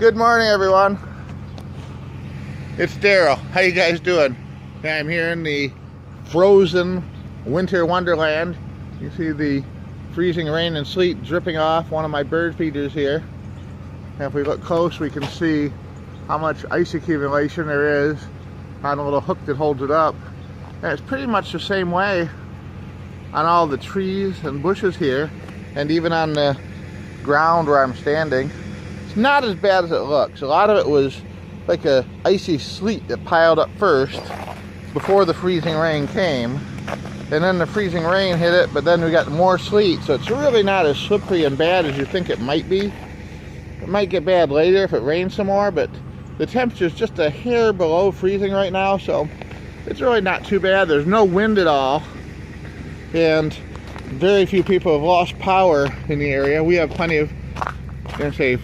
Good morning, everyone. It's Daryl. How you guys doing? I'm here in the frozen winter wonderland. You see the freezing rain and sleet dripping off one of my bird feeders here. And if we look close, we can see how much ice accumulation there is on a little hook that holds it up. And it's pretty much the same way on all the trees and bushes here, and even on the ground where I'm standing. It's not as bad as it looks. A lot of it was like a icy sleet that piled up first before the freezing rain came, and then the freezing rain hit it, but then we got more sleet, so it's really not as slippery and bad as you think it might be. It might get bad later if it rains some more, but the temperature's just a hair below freezing right now, so it's really not too bad. There's no wind at all, and very few people have lost power in the area. We have plenty of, I'm gonna say,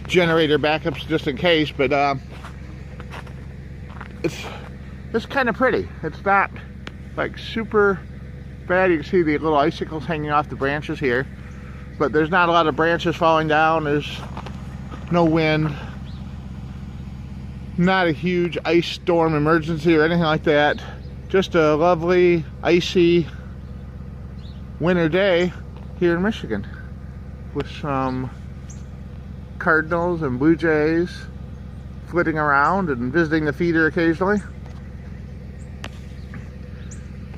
generator backups just in case, but it's kind of pretty. It's not like super bad. You can see the little icicles hanging off the branches here, but there's not a lot of branches falling down. There's no wind, not a huge ice storm emergency or anything like that. Just a lovely icy winter day here in Michigan with some cardinals and blue jays flitting around and visiting the feeder occasionally.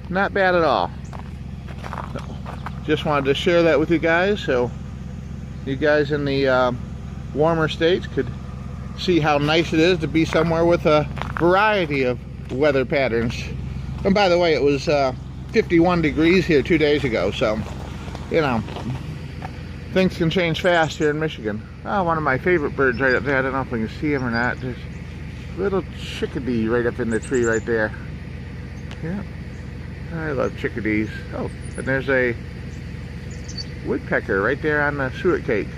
Not bad at all. So, just wanted to share that with you guys, so you guys in the warmer states could see how nice it is to be somewhere with a variety of weather patterns. And by the way, it was 51 degrees here 2 days ago, so you know, things can change fast here in Michigan. Oh, one of my favorite birds right up there. I don't know if we can see him or not. There's a little chickadee right up in the tree right there. Yeah, I love chickadees. Oh, and there's a woodpecker right there on the suet cake.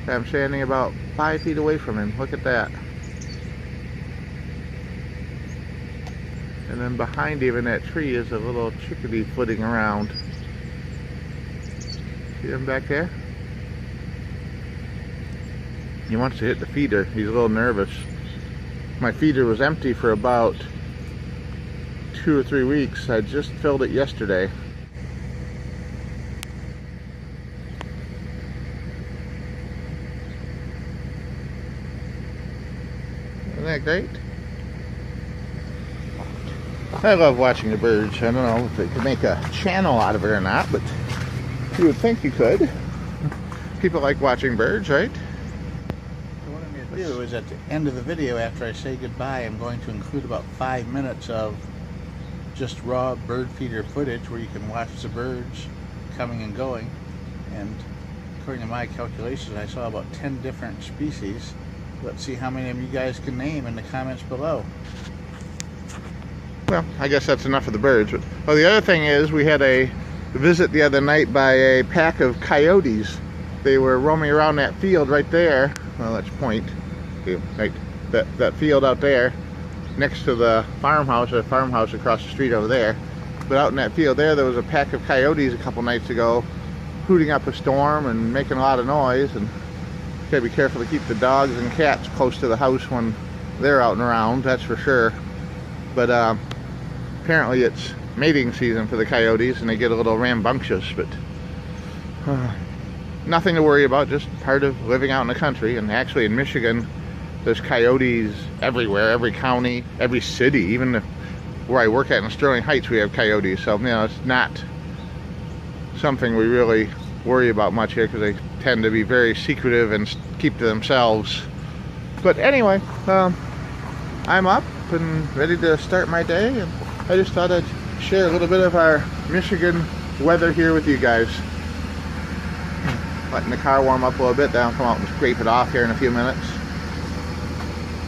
I'm standing about 5 feet away from him. Look at that. And then behind even that tree is a little chickadee flitting around. See him back there? He wants to hit the feeder. He's a little nervous. My feeder was empty for about 2 or 3 weeks. I just filled it yesterday. Isn't that great? I love watching the birds. I don't know if they could make a channel out of it or not, but you would think you could. People like watching birds, right? What I'm going to do is at the end of the video, after I say goodbye, I'm going to include about 5 minutes of just raw bird feeder footage where you can watch the birds coming and going. And according to my calculations, I saw about 10 different species. Let's see how many of you guys can name in the comments below. Well, I guess that's enough of the birds. But, well, the other thing is we had a visit the other night by a pack of coyotes. They were roaming around that field right there. Well, let's point. Right, that field out there next to the farmhouse, or farmhouse across the street over there. But out in that field there was a pack of coyotes a couple nights ago hooting up a storm and making a lot of noise. And you gotta be careful to keep the dogs and cats close to the house when they're out and around, that's for sure. But apparently it's mating season for the coyotes and they get a little rambunctious, but nothing to worry about, just part of living out in the country. And actually in Michigan there's coyotes everywhere, every county, every city. Even where I work at in Sterling Heights we have coyotes, so you know, it's not something we really worry about much here because they tend to be very secretive and keep to themselves. But anyway, I'm up and ready to start my day, and I just thought I'd share a little bit of our Michigan weather here with you guys. Letting the car warm up a little bit, then I'll come out and scrape it off here in a few minutes.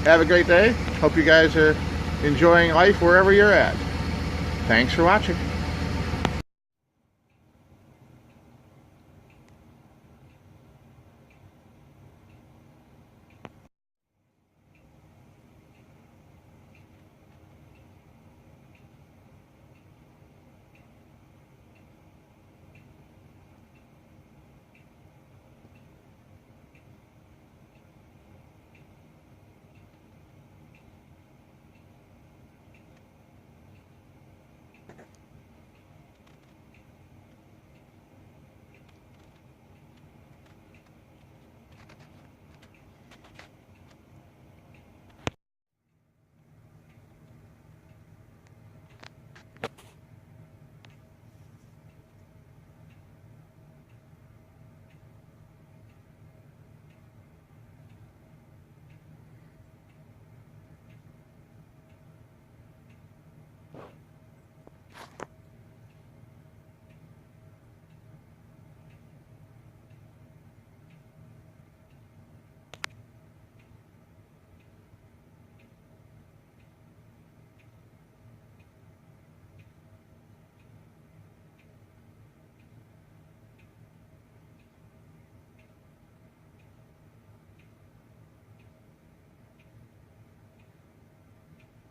Have a great day. Hope you guys are enjoying life wherever you're at. Thanks for watching.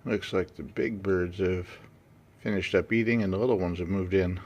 Looks like the big birds have finished up eating and the little ones have moved in.